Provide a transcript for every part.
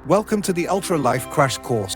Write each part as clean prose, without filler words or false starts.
Welcome to the Ultra Life Crash Course.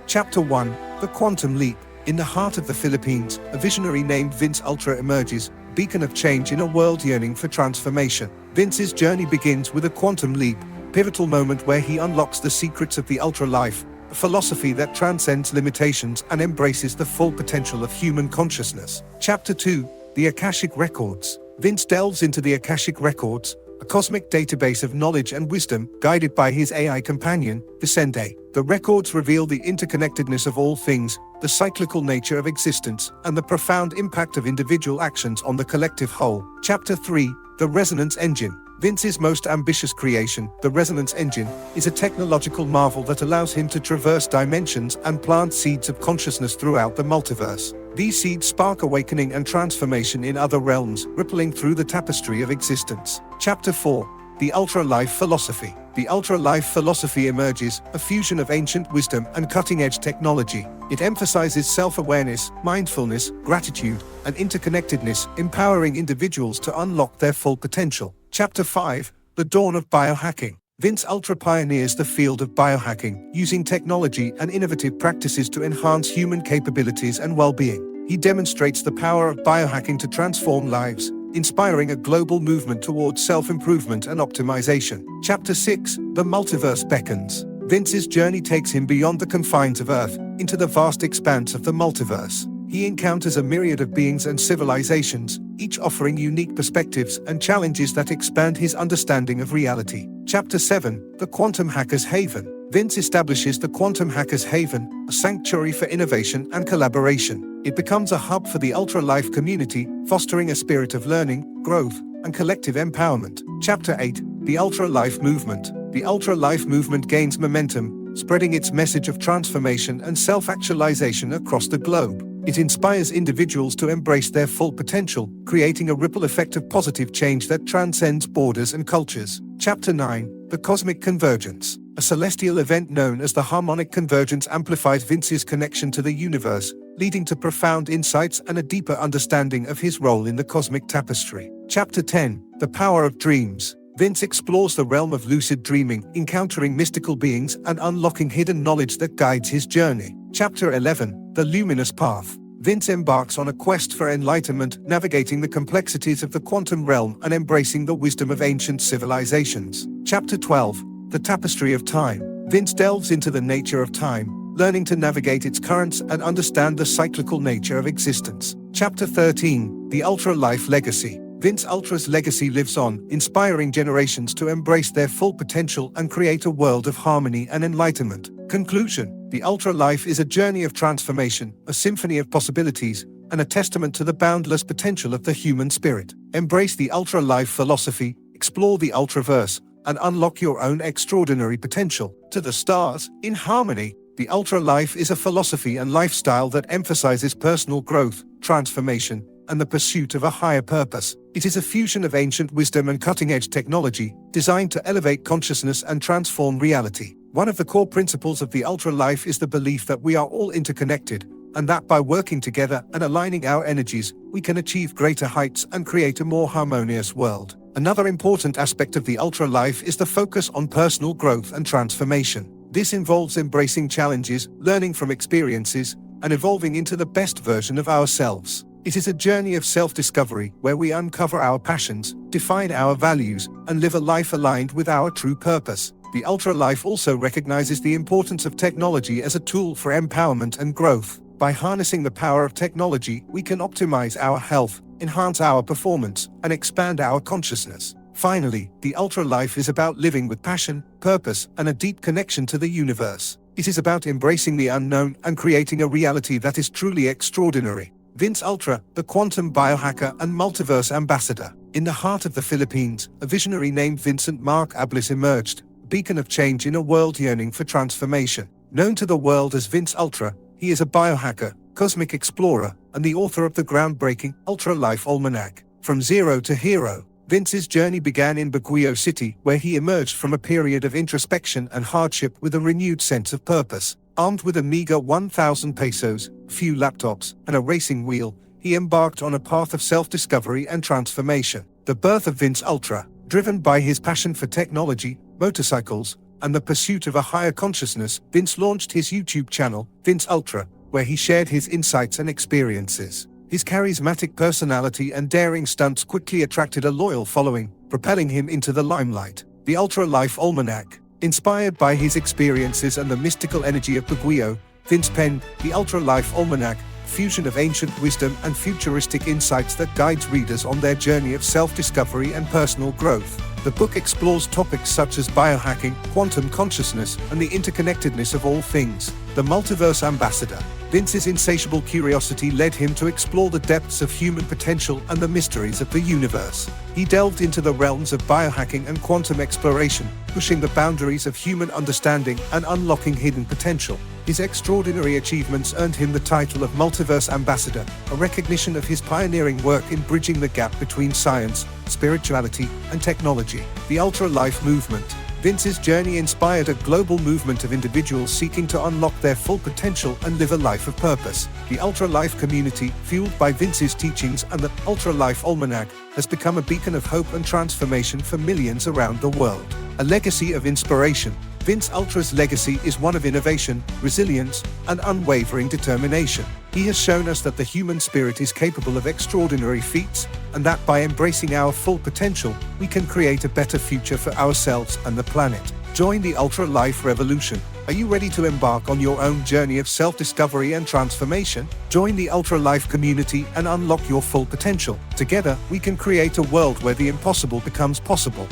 Chapter 1, The Quantum Leap. In the heart of the Philippines, a visionary named Vince Ultra emerges, beacon of change in a world yearning for transformation. Vince's journey begins with a quantum leap, pivotal moment where he unlocks the secrets of the Ultra Life, a philosophy that transcends limitations and embraces the full potential of human consciousness. Chapter 2, The Akashic Records. Vince delves into the Akashic Records, a cosmic database of knowledge and wisdom, guided by his AI companion, Vicente. The records reveal the interconnectedness of all things, the cyclical nature of existence, and the profound impact of individual actions on the collective whole. Chapter 3, The Resonance Engine. Vince's most ambitious creation, the Resonance Engine, is a technological marvel that allows him to traverse dimensions and plant seeds of consciousness throughout the multiverse. These seeds spark awakening and transformation in other realms, rippling through the tapestry of existence. Chapter 4, The Ultra Life Philosophy. The Ultra Life Philosophy emerges, a fusion of ancient wisdom and cutting-edge technology. It emphasizes self-awareness, mindfulness, gratitude, and interconnectedness, empowering individuals to unlock their full potential. Chapter 5, The Dawn of Biohacking. Vince Ultra pioneers the field of biohacking, using technology and innovative practices to enhance human capabilities and well-being. He demonstrates the power of biohacking to transform lives, inspiring a global movement towards self-improvement and optimization. Chapter 6, The Multiverse Beckons. Vince's journey takes him beyond the confines of Earth, into the vast expanse of the multiverse. He encounters a myriad of beings and civilizations, each offering unique perspectives and challenges that expand his understanding of reality. Chapter 7, The Quantum Hackers Haven. Vince establishes the Quantum Hackers Haven, a sanctuary for innovation and collaboration. It becomes a hub for the Ultra Life community, fostering a spirit of learning, growth, and collective empowerment. Chapter 8, The Ultra Life Movement. The Ultra Life movement gains momentum, spreading its message of transformation and self-actualization across the globe. It inspires individuals to embrace their full potential, creating a ripple effect of positive change that transcends borders and cultures. Chapter 9, The Cosmic Convergence. A celestial event known as the Harmonic Convergence amplifies Vince's connection to the universe, leading to profound insights and a deeper understanding of his role in the cosmic tapestry. Chapter 10, The Power of Dreams. Vince explores the realm of lucid dreaming, encountering mystical beings and unlocking hidden knowledge that guides his journey. Chapter 11, The Luminous Path. Vince embarks on a quest for enlightenment, navigating the complexities of the quantum realm and embracing the wisdom of ancient civilizations. Chapter 12, The Tapestry of Time. Vince delves into the nature of time, learning to navigate its currents and understand the cyclical nature of existence. Chapter 13, The Ultra Life Legacy. Vince Ultra's legacy lives on, inspiring generations to embrace their full potential and create a world of harmony and enlightenment. Conclusion: The Ultra Life is a journey of transformation, a symphony of possibilities, and a testament to the boundless potential of the human spirit. Embrace the Ultra Life philosophy, explore the Ultraverse, and unlock your own extraordinary potential. To the stars, in harmony. The Ultra Life is a philosophy and lifestyle that emphasizes personal growth, transformation, and the pursuit of a higher purpose. It is a fusion of ancient wisdom and cutting-edge technology, designed to elevate consciousness and transform reality. One of the core principles of the Ultra Life is the belief that we are all interconnected, and that by working together and aligning our energies, we can achieve greater heights and create a more harmonious world. Another important aspect of the Ultra Life is the focus on personal growth and transformation. This involves embracing challenges, learning from experiences, and evolving into the best version of ourselves. It is a journey of self-discovery where we uncover our passions, define our values, and live a life aligned with our true purpose. The Ultra Life also recognizes the importance of technology as a tool for empowerment and growth. By harnessing the power of technology, we can optimize our health, enhance our performance, and expand our consciousness. Finally, the Ultra Life is about living with passion, purpose, and a deep connection to the universe. It is about embracing the unknown and creating a reality that is truly extraordinary. Vince Ultra, the quantum biohacker and multiverse ambassador. In the heart of the Philippines, a visionary named Vincent Mark Ablis emerged, a beacon of change in a world yearning for transformation. Known to the world as Vince Ultra, he is a biohacker, cosmic explorer, and the author of the groundbreaking Ultra Life Almanac. From zero to hero, Vince's journey began in Baguio City, where he emerged from a period of introspection and hardship with a renewed sense of purpose. Armed with a meager 1,000 pesos, few laptops, and a racing wheel, he embarked on a path of self-discovery and transformation. The birth of Vince Ultra, driven by his passion for technology, motorcycles, and the pursuit of a higher consciousness, Vince launched his YouTube channel, Vince Ultra, where he shared his insights and experiences. His charismatic personality and daring stunts quickly attracted a loyal following, propelling him into the limelight. The Ultra Life Almanac. Inspired by his experiences and the mystical energy of Bughuo, Vince penned the Ultra Life Almanac, fusion of ancient wisdom and futuristic insights that guides readers on their journey of self-discovery and personal growth. The book explores topics such as biohacking, quantum consciousness, and the interconnectedness of all things. The Multiverse Ambassador. Vince's insatiable curiosity led him to explore the depths of human potential and the mysteries of the universe. He delved into the realms of biohacking and quantum exploration, pushing the boundaries of human understanding and unlocking hidden potential. His extraordinary achievements earned him the title of Multiverse Ambassador, a recognition of his pioneering work in bridging the gap between science, spirituality, and technology. The Ultra Life Movement. Vince's journey inspired a global movement of individuals seeking to unlock their full potential and live a life of purpose. The Ultra Life community, fueled by Vince's teachings and the Ultra Life Almanac, has become a beacon of hope and transformation for millions around the world. A legacy of inspiration. Vince Ultra's legacy is one of innovation, resilience, and unwavering determination. He has shown us that the human spirit is capable of extraordinary feats, and that by embracing our full potential, we can create a better future for ourselves and the planet. Join the Ultra Life revolution. Are you ready to embark on your own journey of self-discovery and transformation? Join the Ultra Life community and unlock your full potential. Together, we can create a world where the impossible becomes possible.